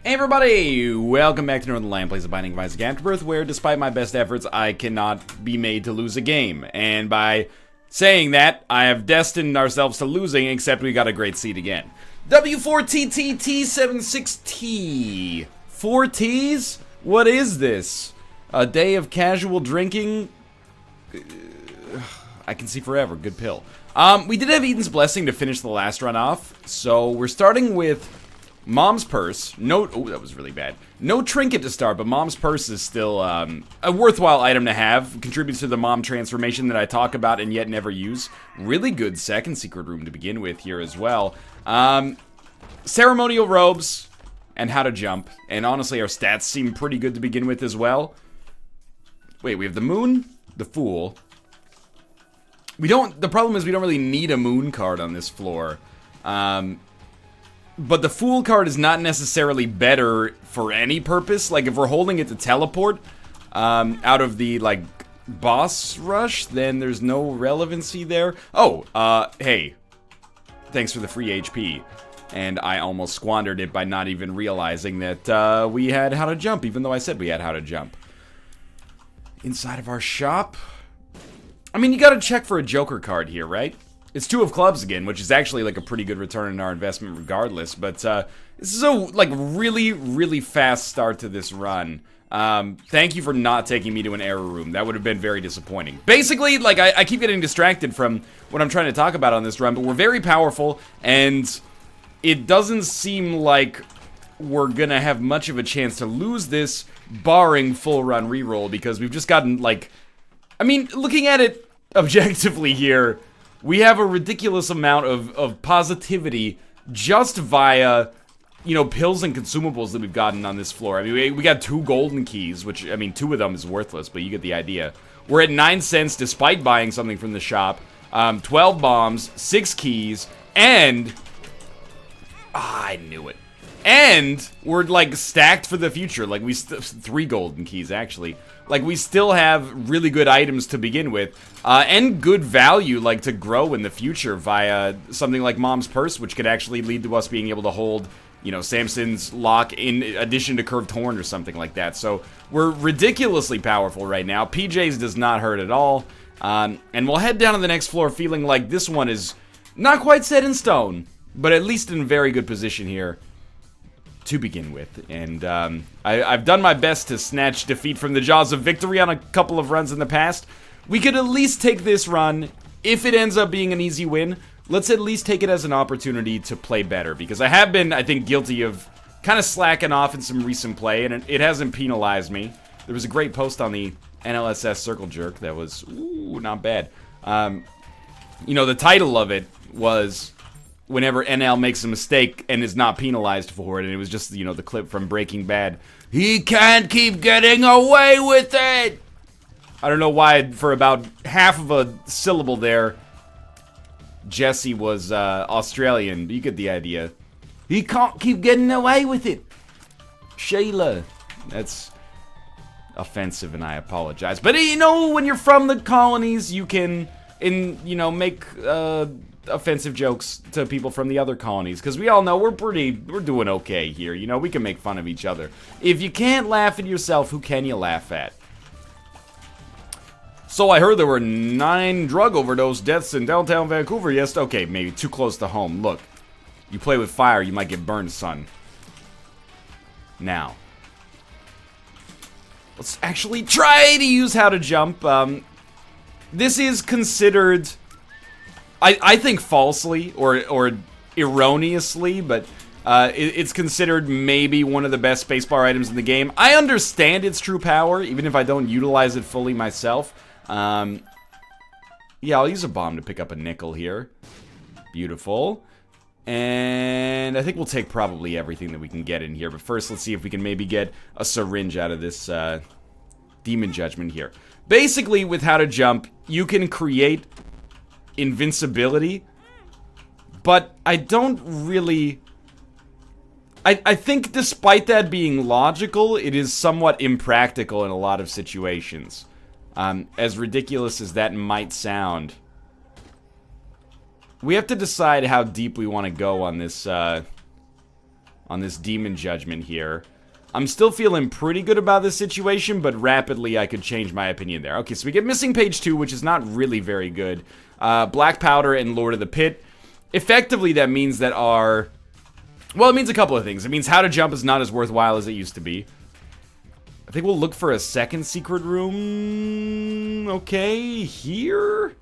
Hey everybody! Welcome back to Northern Land Plays a Binding of Isaac Afterbirth, where despite my best efforts, I cannot be made to lose a game. And by saying that, I have destined ourselves to losing, except we got a great seed again. W4TTT76T. 4 T's? What is this? A day of casual drinking? I can see forever. Good pill. We did have Eden's Blessing to finish the last run off, so we're starting with Mom's Purse. Oh, that was really bad. No trinket to start, but Mom's Purse is still a worthwhile item to have. Contributes to the mom transformation that I talk about and yet never use. Really good second secret room to begin with here as well. Ceremonial robes and how to jump. And honestly, our stats seem pretty good to begin with as well. Wait, we have the moon, the fool. The problem is we don't really need a moon card on this floor. But the Fool card is not necessarily better for any purpose. Like, if we're holding it to teleport out of the, like, boss rush, then there's no relevancy there. Oh, hey. Thanks for the free HP. And I almost squandered it by not even realizing that we had how to jump, even though I said we had how to jump. Inside of our shop. I mean, you gotta check for a Joker card here, right? It's 2 of clubs again, which is actually like a pretty good return on our investment regardless, but this is a like really, really fast start to this run. Thank you for not taking me to an error room. That would have been very disappointing. Basically, like, I keep getting distracted from what I'm trying to talk about on this run, but we're very powerful, and it doesn't seem like we're gonna have much of a chance to lose this, barring full run reroll, because we've just gotten, like, I mean, looking at it objectively here, we have a ridiculous amount of positivity just via, you know, pills and consumables that we've gotten on this floor. I mean, we got 2 golden keys, which, I mean, 2 of them is worthless, but you get the idea. We're at 9 cents despite buying something from the shop. 12 bombs, 6 keys, and... I knew it. And we're, like, stacked for the future. Like, 3 golden keys, actually. Like, we still have really good items to begin with, and good value, like, to grow in the future via something like Mom's Purse, which could actually lead to us being able to hold, you know, Samson's Lock in addition to Curved Horn or something like that. So, we're ridiculously powerful right now. PJ's does not hurt at all, and we'll head down to the next floor feeling like this one is not quite set in stone, but at least in a very good position here to begin with, and I've done my best to snatch defeat from the jaws of victory on a couple of runs in the past. We could at least take this run. If it ends up being an easy win, let's at least take it as an opportunity to play better, because I have been, I think, guilty of kind of slacking off in some recent play, and it hasn't penalized me. There was a great post on the NLSS Circle Jerk that was, ooh, not bad. You know, the title of it was whenever NL makes a mistake and is not penalized for it, and it was just, you know, the clip from Breaking Bad. He can't keep getting away with it! I don't know why, for about half of a syllable there, Jesse was Australian, but you get the idea. He can't keep getting away with it! Shayla. That's offensive, and I apologize. But, you know, when you're from the colonies, you can, you know, make, offensive jokes to people from the other colonies, because we all know we're doing okay here, you know, we can make fun of each other. If you can't laugh at yourself, who can you laugh at? So I heard there were 9 drug overdose deaths in downtown Vancouver. Yes, okay, maybe too close to home. Look, you play with fire, you might get burned, son. Now, let's actually try to use how to jump. This is considered, I think falsely or erroneously, but it's considered maybe one of the best spacebar items in the game. I understand its true power, even if I don't utilize it fully myself. Yeah, I'll use a bomb to pick up a nickel here. Beautiful. And I think we'll take probably everything that we can get in here. But first, let's see if we can maybe get a syringe out of this Demon Judgment here. Basically, with how to jump, you can create invincibility, but I don't really... I think despite that being logical, it is somewhat impractical in a lot of situations. As ridiculous as that might sound. We have to decide how deep we want to go on this on this Demon Judgment here. I'm still feeling pretty good about this situation, but rapidly I could change my opinion there. Okay, so we get Missing Page 2, which is not really very good. Black Powder and Lord of the Pit. Effectively, that means that our... Well, it means a couple of things. It means How to Jump is not as worthwhile as it used to be. I think we'll look for a second secret room. Okay, here?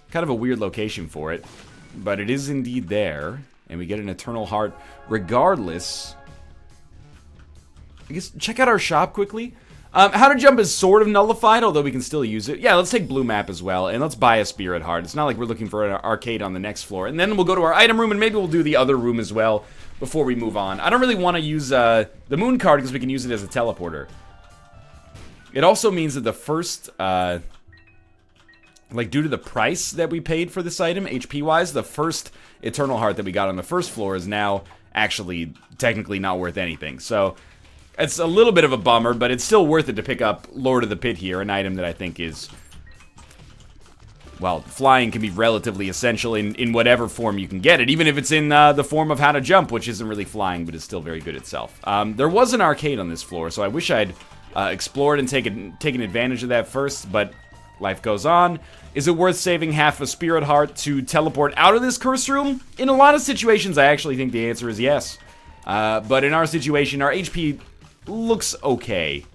Kind of a weird location for it. But it is indeed there. And we get an Eternal Heart regardless. I guess check out our shop quickly. How to Jump is sort of nullified, although we can still use it. Yeah, let's take Blue Map as well, and let's buy a Spirit Heart. It's not like we're looking for an arcade on the next floor. And then we'll go to our item room, and maybe we'll do the other room as well before we move on. I don't really want to use the Moon card because we can use it as a teleporter. It also means that the first, like, due to the price that we paid for this item, HP-wise, the first Eternal Heart that we got on the first floor is now actually technically not worth anything. So... it's a little bit of a bummer, but it's still worth it to pick up Lord of the Pit here, an item that I think is... well, flying can be relatively essential in whatever form you can get it, even if it's in the form of How to Jump, which isn't really flying, but is still very good itself. There was an arcade on this floor, so I wish I'd explored and taken advantage of that first, but life goes on. Is it worth saving half a Spirit Heart to teleport out of this curse room? In a lot of situations, I actually think the answer is yes. But in our situation, our HP... looks okay.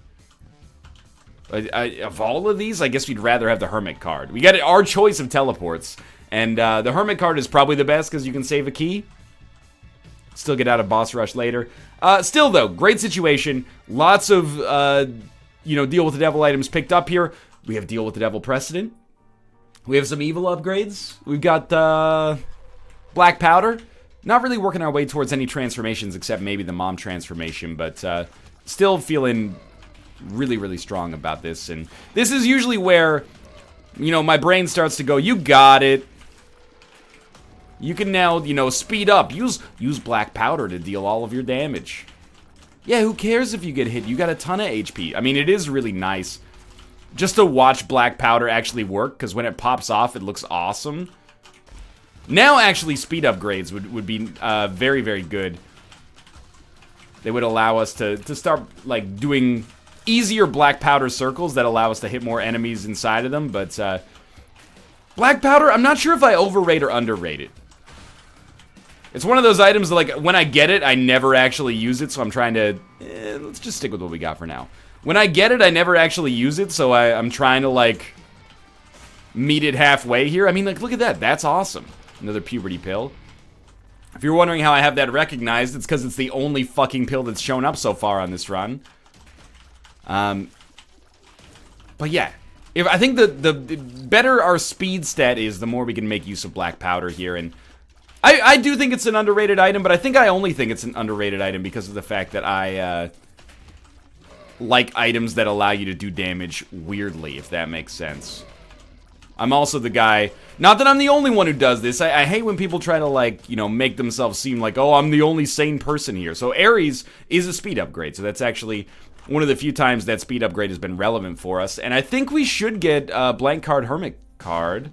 Of all of these, I guess we'd rather have the Hermit card. We got our choice of teleports, and the Hermit card is probably the best because you can save a key. Still get out of boss rush later. Still, though, great situation. Lots of, you know, Deal with the Devil items picked up here. We have Deal with the Devil Precedent. We have some evil upgrades. We've got Black Powder. Not really working our way towards any transformations except maybe the Mom transformation, but... still feeling really, really strong about this. And this is usually where, you know, my brain starts to go, you got it. You can now, you know, speed up. Use Black Powder to deal all of your damage. Yeah, who cares if you get hit? You got a ton of HP. I mean, it is really nice just to watch Black Powder actually work, because when it pops off, it looks awesome. Now, actually, speed upgrades would be very, very good. They would allow us to start, like, doing easier Black Powder circles that allow us to hit more enemies inside of them, but, Black Powder, I'm not sure if I overrate or underrate it. It's one of those items that, like, when I get it, I never actually use it, so I'm trying to... let's just stick with what we got for now. When I get it, I never actually use it, so I'm trying to, like, meet it halfway here. I mean, like, look at that. That's awesome. Another puberty pill. If you're wondering how I have that recognized, it's because it's the only fucking pill that's shown up so far on this run. But yeah, I think the better our speed stat is, the more we can make use of Black Powder here. And I do think it's an underrated item, but I think I only think it's an underrated item because of the fact that I like items that allow you to do damage weirdly, if that makes sense. I'm also the guy, not that I'm the only one who does this, I hate when people try to, like, you know, make themselves seem like, oh, I'm the only sane person here. So Ares is a speed upgrade, so that's actually one of the few times that speed upgrade has been relevant for us. And I think we should get a Blank Card Hermit card.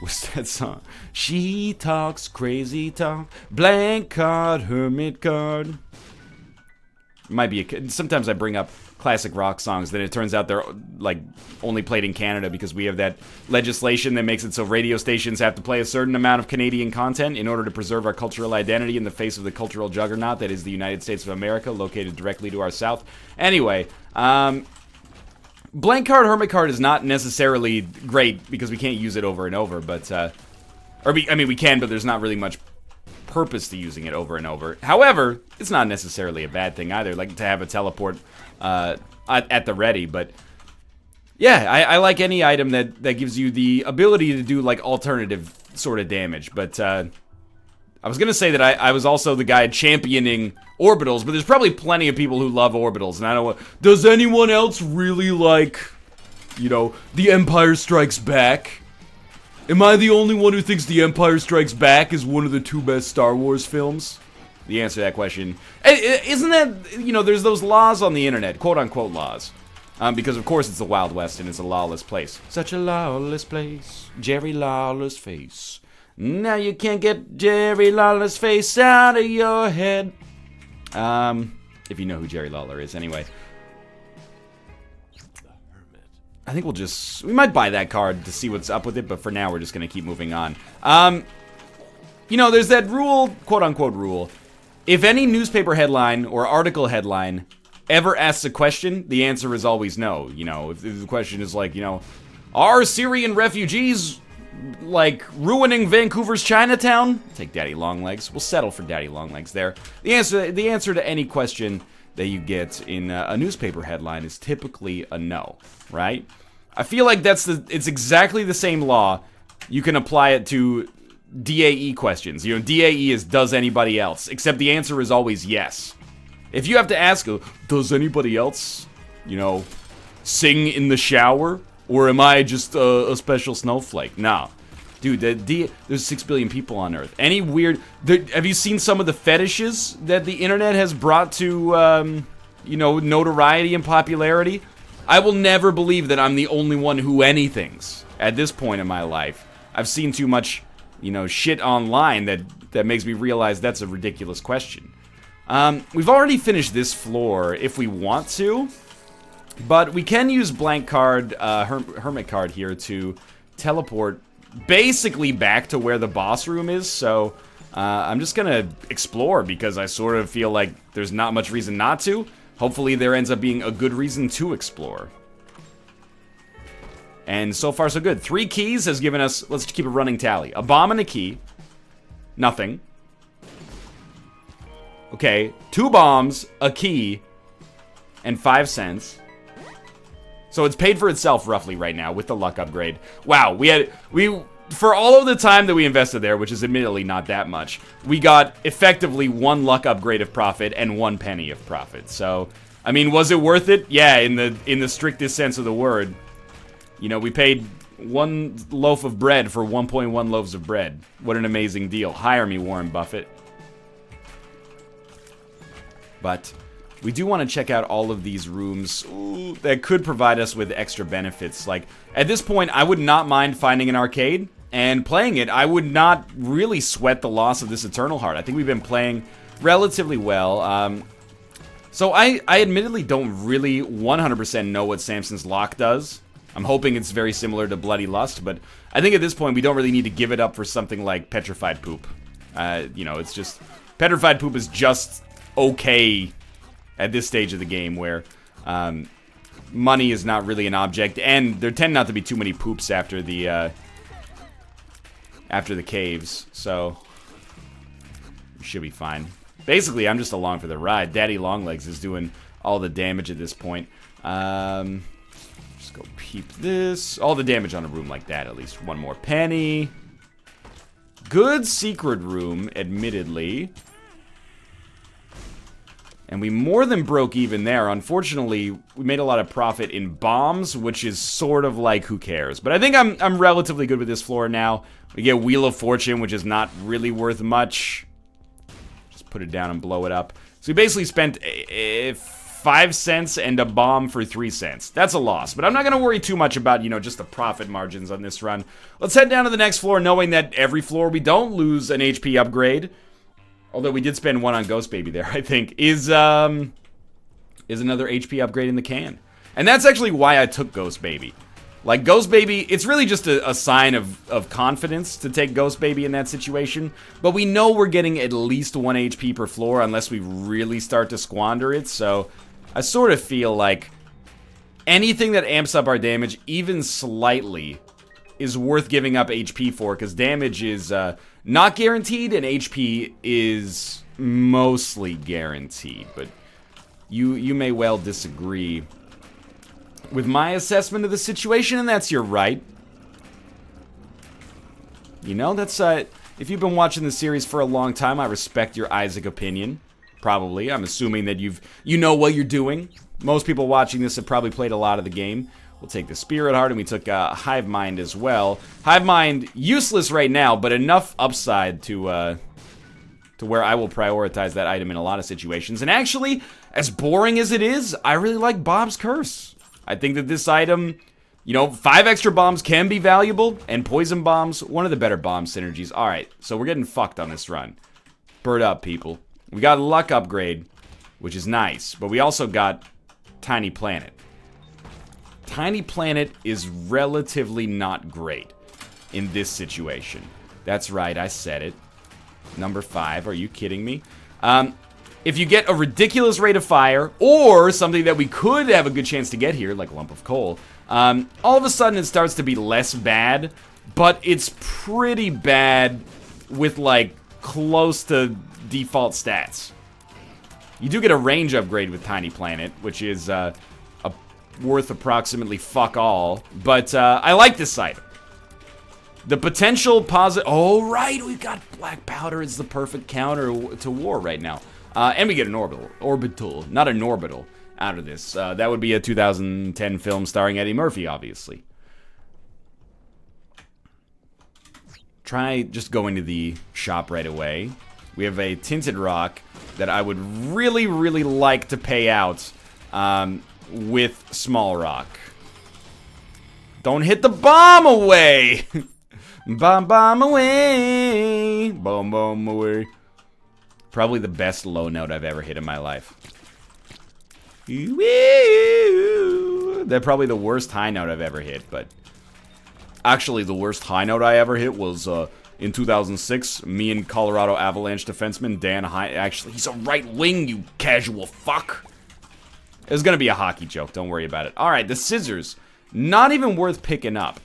What's that song? She talks crazy talk, Blank Card Hermit card. Might be sometimes I bring up classic rock songs, then it turns out they're, like, only played in Canada because we have that legislation that makes it so radio stations have to play a certain amount of Canadian content in order to preserve our cultural identity in the face of the cultural juggernaut that is the United States of America, located directly to our south. Anyway, Blank Card Hermit card is not necessarily great because we can't use it over and over, but, I mean, we can, but there's not really much purpose to using it over and over. However, it's not necessarily a bad thing either, like to have a teleport at the ready, but yeah, I like any item that gives you the ability to do, like, alternative sort of damage, but I was gonna say that I was also the guy championing orbitals, but there's probably plenty of people who love orbitals, and I don't know, does anyone else really like, you know, The Empire Strikes Back? Am I the only one who thinks The Empire Strikes Back is one of the 2 best Star Wars films? The answer to that question... Isn't that... You know, there's those laws on the internet, quote-unquote laws. Because, of course, it's the Wild West and it's a lawless place. Such a lawless place. Jerry Lawler's face. Now you can't get Jerry Lawler's face out of your head. If you know who Jerry Lawler is, anyway. I think we might buy that card to see what's up with it, but for now we're just gonna keep moving on. You know, there's that rule, quote-unquote rule. If any newspaper headline or article headline ever asks a question, the answer is always no. You know, if the question is like, you know, are Syrian refugees, like, ruining Vancouver's Chinatown? Take Daddy Longlegs. We'll settle for Daddy Longlegs there. The answer to any question that you get in a newspaper headline is typically a no, right? I feel like it's exactly the same law. You can apply it to DAE questions. You know, DAE is does anybody else, except the answer is always yes. If you have to ask, does anybody else, you know, sing in the shower? Or am I just a special snowflake? Nah. Dude, there's 6 billion people on Earth. Any weird... have you seen some of the fetishes that the internet has brought to, you know, notoriety and popularity? I will never believe that I'm the only one who anythings at this point in my life. I've seen too much, you know, shit online that makes me realize that's a ridiculous question. We've already finished this floor if we want to, but we can use blank card, hermit card here to teleport basically back to where the boss room is, so I'm just gonna explore because I sort of feel like there's not much reason not to. Hopefully there ends up being a good reason to explore. And so far so good. 3 keys has given us, let's keep a running tally. A bomb and a key. Nothing. Okay, 2 bombs, a key, and 5 cents. So it's paid for itself roughly right now with the luck upgrade. Wow, for all of the time that we invested there, which is admittedly not that much, we got effectively 1 luck upgrade of profit and 1 penny of profit. So, I mean, was it worth it? Yeah, in the strictest sense of the word. You know, we paid 1 loaf of bread for 1.1 loaves of bread. What an amazing deal. Hire me, Warren Buffett. But we do want to check out all of these rooms that could provide us with extra benefits. Like, at this point, I would not mind finding an arcade and playing it. I would not really sweat the loss of this Eternal Heart. I think we've been playing relatively well. So I admittedly don't really 100% know what Samson's Lock does. I'm hoping it's very similar to Bloody Lust, but I think at this point we don't really need to give it up for something like Petrified Poop. You know, it's just... Petrified Poop is just okay at this stage of the game where money is not really an object, and there tend not to be too many poops after the caves, so we should be fine. Basically, I'm just along for the ride. Daddy Longlegs is doing all the damage at this point. Just go peep this. All the damage on a room like that, at least. 1 more penny. Good secret room, admittedly. And we more than broke even there. Unfortunately, we made a lot of profit in bombs, which is sort of like, who cares? But I think I'm relatively good with this floor now. We get Wheel of Fortune, which is not really worth much. Just put it down and blow it up. So we basically spent 5 cents and a bomb for 3 cents. That's a loss, but I'm not going to worry too much about, you know, just the profit margins on this run. Let's head down to the next floor, knowing that every floor we don't lose an HP upgrade. Although we did spend 1 on Ghost Baby there, I think, is another HP upgrade in the can. And that's actually why I took Ghost Baby. Like, Ghost Baby, it's really just a sign of confidence to take Ghost Baby in that situation. But we know we're getting at least 1 HP per floor unless we really start to squander it. So I sort of feel like anything that amps up our damage, even slightly, is worth giving up HP for, because damage is not guaranteed and HP is mostly guaranteed. But you may well disagree with my assessment of the situation, and that's your right. You know, that's if you've been watching the series for a long time, I respect your Isaac opinion. Probably. I'm assuming that you know what you're doing. Most people watching this have probably played a lot of the game. We'll take the Spirit Heart, and we took Hive Mind as well. Hive Mind, useless right now, but enough upside to where I will prioritize that item in a lot of situations. And actually, as boring as it is, I really like Bob's Curse. I think that this item, You know, 5 extra bombs can be valuable, and poison bombs, one of the better bomb synergies. Alright, so we're getting fucked on this run. Bird up, people. We got a luck upgrade, which is nice, but we also got Tiny Planet. Tiny Planet is relatively not great in this situation. That's right, I said it. Number 5, are you kidding me? If you get a ridiculous rate of fire, or something that we could have a good chance to get here, like a lump of coal, all of a sudden it starts to be less bad, but it's pretty bad with, like, close to default stats. You do get a range upgrade with Tiny Planet, which is worth approximately fuck all, but I like this item. The potential positive... Oh, right, we've got black powder. It's the perfect counter to war right now. And we get an orbital, not an orbital, out of this. That would be a 2010 film starring Eddie Murphy, obviously. Try just going to the shop right away. We have a tinted rock that I would really, really like to pay out with small rock. Don't hit the bomb away! Bomb away! Bomb away. Probably the best low note I've ever hit in my life. They're probably the worst high note I've ever hit, but... Actually, the worst high note I ever hit was, in 2006, me and Colorado Avalanche defenseman Dan High... Actually, he's a right wing, you casual fuck! It was gonna be a hockey joke, don't worry about it. Alright, the scissors. Not even worth picking up.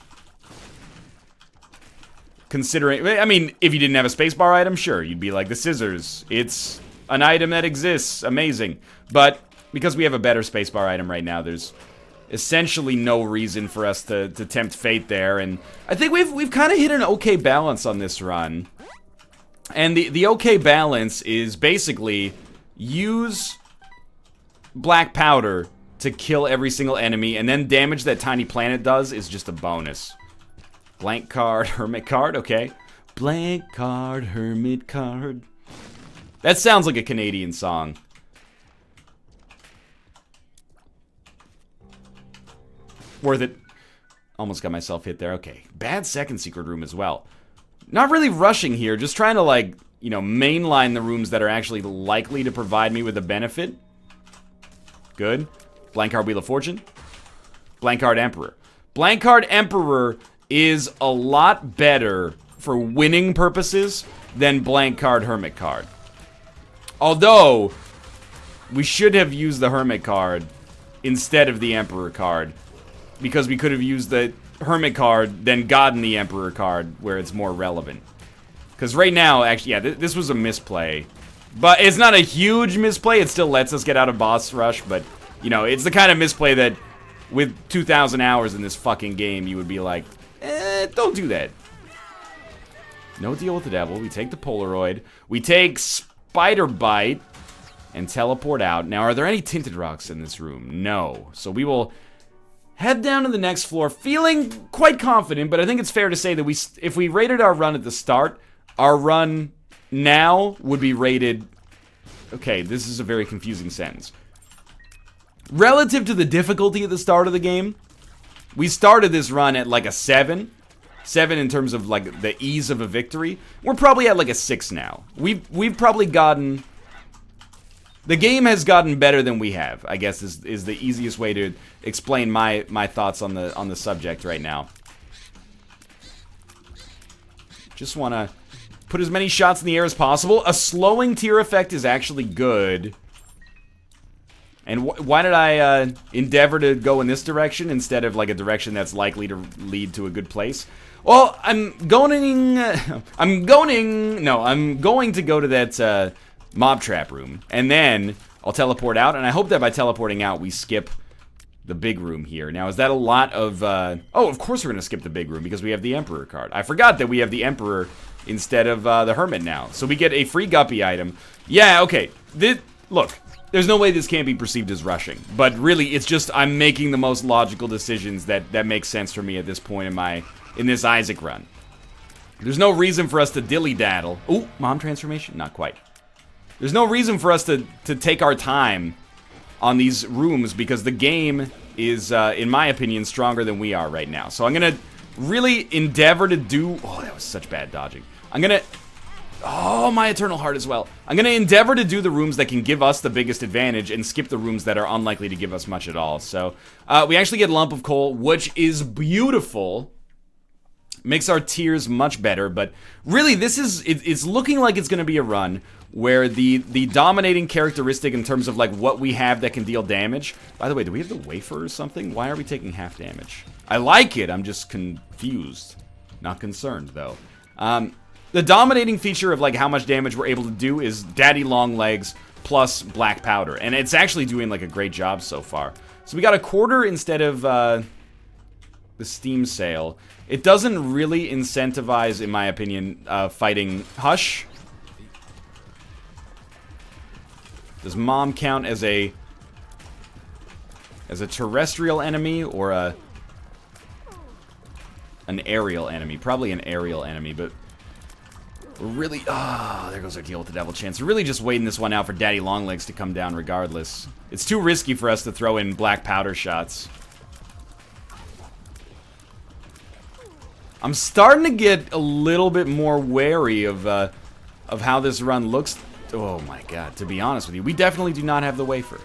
Considering, I mean, if you didn't have a spacebar item, sure, you'd be like, the scissors, it's an item that exists, amazing. But, because we have a better spacebar item right now, there's essentially no reason for us to tempt fate there, and I think we've kind of hit an okay balance on this run. And the okay balance is basically, use black powder to kill every single enemy, and then damage that Tiny Planet does is just a bonus. Blank card, hermit card, okay. Blank card, hermit card. That sounds like a Canadian song. Worth it. Almost got myself hit there, okay. Bad second secret room as well. Not really rushing here, just trying to, like, you know, mainline the rooms that are actually likely to provide me with a benefit. Good. Blank card, Wheel of Fortune. Blank card, Emperor. Blank card, Emperor is a lot better for winning purposes than blank card, Hermit card. Although, we should have used the Hermit card instead of the Emperor card, because we could have used the Hermit card, then gotten the Emperor card where it's more relevant. Because right now, actually, yeah, this was a misplay. But it's not a huge misplay, it still lets us get out of boss rush, but, you know, it's the kind of misplay that with 2,000 hours in this fucking game, you would be like, don't do that. No deal with the devil. We take the Polaroid. We take Spider Bite and teleport out. Now, are there any tinted rocks in this room? No. So we will head down to the next floor, feeling quite confident, but I think it's fair to say that if we rated our run at the start, our run now would be rated... Okay, this is a very confusing sentence. Relative to the difficulty at the start of the game, we started this run at like a 7. 7 in terms of like the ease of a victory. We're probably at like a 6 now. We've probably gotten... The game has gotten better than we have, I guess is the easiest way to explain my thoughts on the subject right now. Just want to put as many shots in the air as possible. A slowing tear effect is actually good. And why did I endeavor to go in this direction instead of like a direction that's likely to lead to a good place? Well, I'm going to go to that mob trap room, and then I'll teleport out, and I hope that by teleporting out we skip the big room here. Now, is that a lot of... Oh, of course we're going to skip the big room because we have the Emperor card. I forgot that we have the Emperor instead of the Hermit now. So we get a free Guppy item. Yeah, okay. Look. There's no way this can't be perceived as rushing, but really, it's just I'm making the most logical decisions that make sense for me at this point in this Isaac run. There's no reason for us to dilly-daddle. Ooh, mom transformation? Not quite. There's no reason for us to take our time on these rooms because the game is, in my opinion, stronger than we are right now. So I'm gonna really endeavor to do... Oh, that was such bad dodging. I'm gonna... Oh, my Eternal Heart as well. I'm gonna endeavor to do the rooms that can give us the biggest advantage and skip the rooms that are unlikely to give us much at all. So, we actually get Lump of Coal, which is beautiful. Makes our tiers much better, but really this is... It's looking like it's gonna be a run where the dominating characteristic in terms of, like, what we have that can deal damage... By the way, do we have the wafer or something? Why are we taking half damage? I like it, I'm just confused. Not concerned, though. The dominating feature of, like, how much damage we're able to do is Daddy Long Legs plus Black Powder. And it's actually doing, like, a great job so far. So we got a quarter instead of, the Steam Sale. It doesn't really incentivize, in my opinion, fighting Hush. Does Mom count as a terrestrial enemy or an aerial enemy? Probably an aerial enemy, but we're really... Ah, there goes our deal with the Devil Chance. We're really just waiting this one out for Daddy Longlegs to come down regardless. It's too risky for us to throw in Black Powder shots. I'm starting to get a little bit more wary of how this run looks. Oh my god, to be honest with you, we definitely do not have the wafer.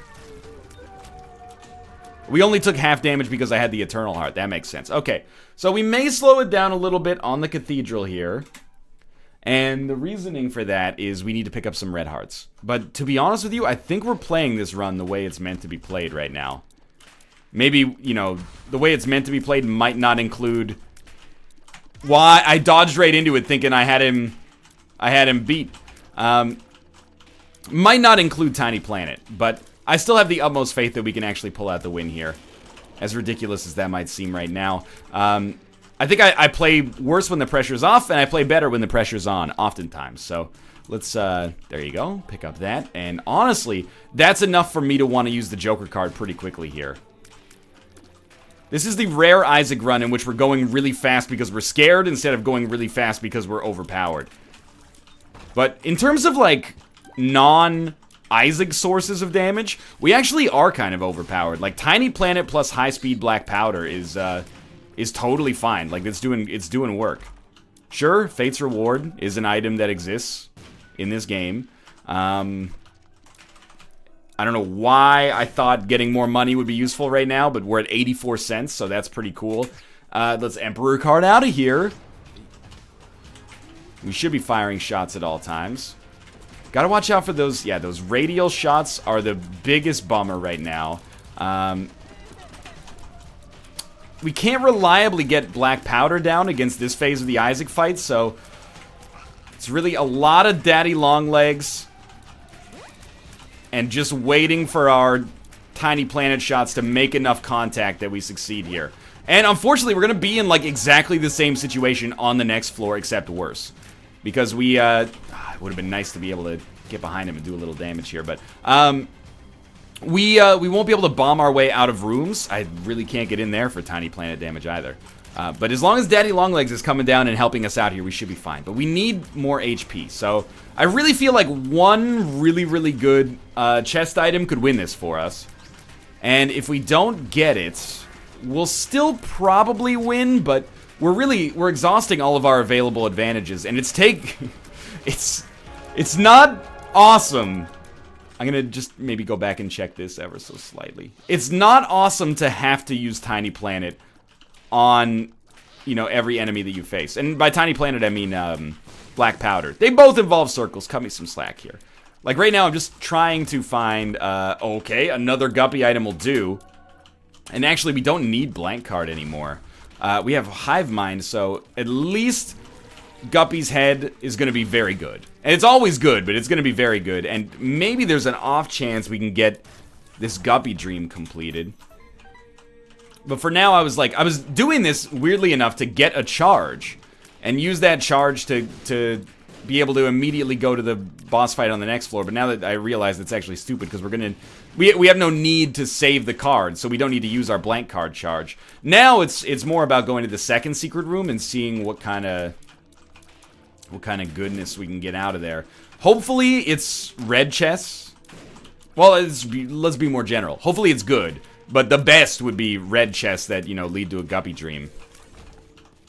We only took half damage because I had the Eternal Heart. That makes sense. Okay, so we may slow it down a little bit on the Cathedral here. And the reasoning for that is we need to pick up some red hearts. But to be honest with you, I think we're playing this run the way it's meant to be played right now. Maybe, you know, the way it's meant to be played might not include... Why I dodged right into it thinking I had him beat. Might not include Tiny Planet, but I still have the utmost faith that we can actually pull out the win here. As ridiculous as that might seem right now. I think I play worse when the pressure's off, and I play better when the pressure's on, oftentimes. So, let's, there you go, pick up that. And honestly, that's enough for me to want to use the Joker card pretty quickly here. This is the rare Isaac run in which we're going really fast because we're scared instead of going really fast because we're overpowered. But in terms of, like, non-Isaac sources of damage, we actually are kind of overpowered. Like, Tiny Planet plus high-speed Black Powder is totally fine. Like, it's doing work. Sure, Fate's Reward is an item that exists in this game. I don't know why I thought getting more money would be useful right now, but we're at 84 cents, so that's pretty cool. Let's Emperor card out of here. We should be firing shots at all times. Gotta watch out for those, yeah, those radial shots are the biggest bummer right now. We can't reliably get Black Powder down against this phase of the Isaac fight, so it's really a lot of Daddy Longlegs and just waiting for our Tiny Planet shots to make enough contact that we succeed here. And unfortunately, we're going to be in, like, exactly the same situation on the next floor, except worse. Because we, it would have been nice to be able to get behind him and do a little damage here, but, we won't be able to bomb our way out of rooms. I really can't get in there for Tiny Planet damage either. But as long as Daddy Longlegs is coming down and helping us out here, we should be fine. But we need more HP, so I really feel like one really, really good chest item could win this for us. And if we don't get it, we'll still probably win, but we're exhausting all of our available advantages, and it's not awesome. I'm gonna just maybe go back and check this ever so slightly. It's not awesome to have to use Tiny Planet on, you know, every enemy that you face. And by Tiny Planet, I mean, Black Powder. They both involve circles. Cut me some slack here. Like, right now, I'm just trying to find, okay, another Guppy item will do. And actually, we don't need Blank Card anymore. We have Hive Mind, so at least Guppy's head is going to be very good. And it's always good, but it's going to be very good. And maybe there's an off chance we can get this Guppy dream completed. But for now, I was doing this, weirdly enough, to get a charge. And use that charge to be able to immediately go to the boss fight on the next floor. But now that I realize it's actually stupid, because we have no need to save the card, so we don't need to use our blank card charge. Now it's more about going to the second secret room and seeing what kind of goodness we can get out of there. Hopefully it's red chests. Well, let's be more general. Hopefully it's good. But the best would be red chests that, you know, lead to a guppy dream.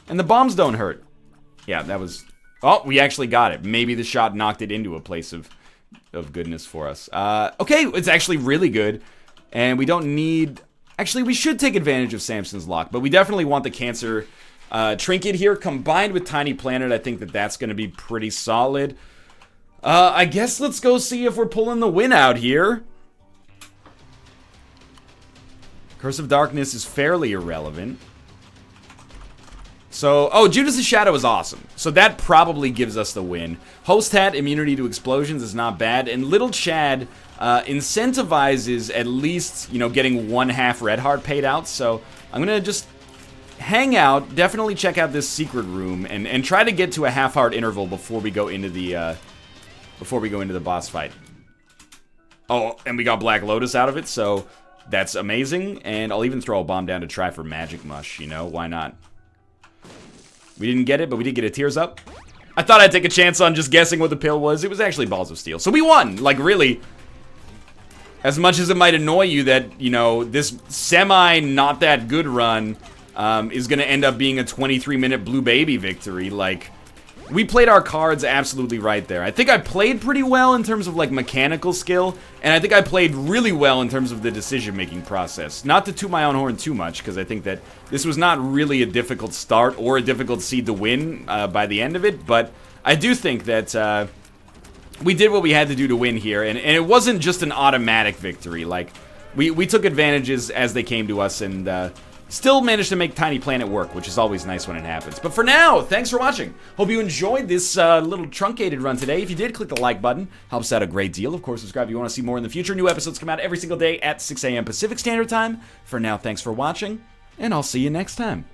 And the bombs don't hurt. Yeah, that was... Oh, we actually got it. Maybe the shot knocked it into a place of goodness for us. Okay, it's actually really good. And we don't need... Actually, we should take advantage of Samson's Lock, but we definitely want the Cancer Trinket here. Combined with Tiny Planet, I think that that's going to be pretty solid. I guess let's go see if we're pulling the win out here. Curse of Darkness is fairly irrelevant. So, oh, Judas' Shadow is awesome. So that probably gives us the win. Host Hat, immunity to explosions is not bad. And Little Chad incentivizes at least, you know, getting 1/2 red heart paid out. So I'm going to just hang out, definitely check out this secret room, and try to get to a 1/2 heart interval before we go into the, boss fight. Oh, and we got Black Lotus out of it, so that's amazing. And I'll even throw a bomb down to try for Magic Mush, you know, why not? We didn't get it, but we did get a Tears Up. I thought I'd take a chance on just guessing what the pill was. It was actually Balls of Steel. So we won! Like, really, as much as it might annoy you that, you know, this semi-not-that-good run is gonna end up being a 23-minute Blue Baby victory, like, we played our cards absolutely right there. I think I played pretty well in terms of, like, mechanical skill, and I think I played really well in terms of the decision-making process. Not to toot my own horn too much, because I think that this was not really a difficult start or a difficult seed to win by the end of it, but I do think that we did what we had to do to win here, and it wasn't just an automatic victory. Like, we took advantages as they came to us, and still managed to make Tiny Planet work, which is always nice when it happens. But for now, thanks for watching. Hope you enjoyed this little truncated run today. If you did, click the like button. Helps out a great deal. Of course, subscribe if you want to see more in the future. New episodes come out every single day at 6 a.m. Pacific Standard Time. For now, thanks for watching, and I'll see you next time.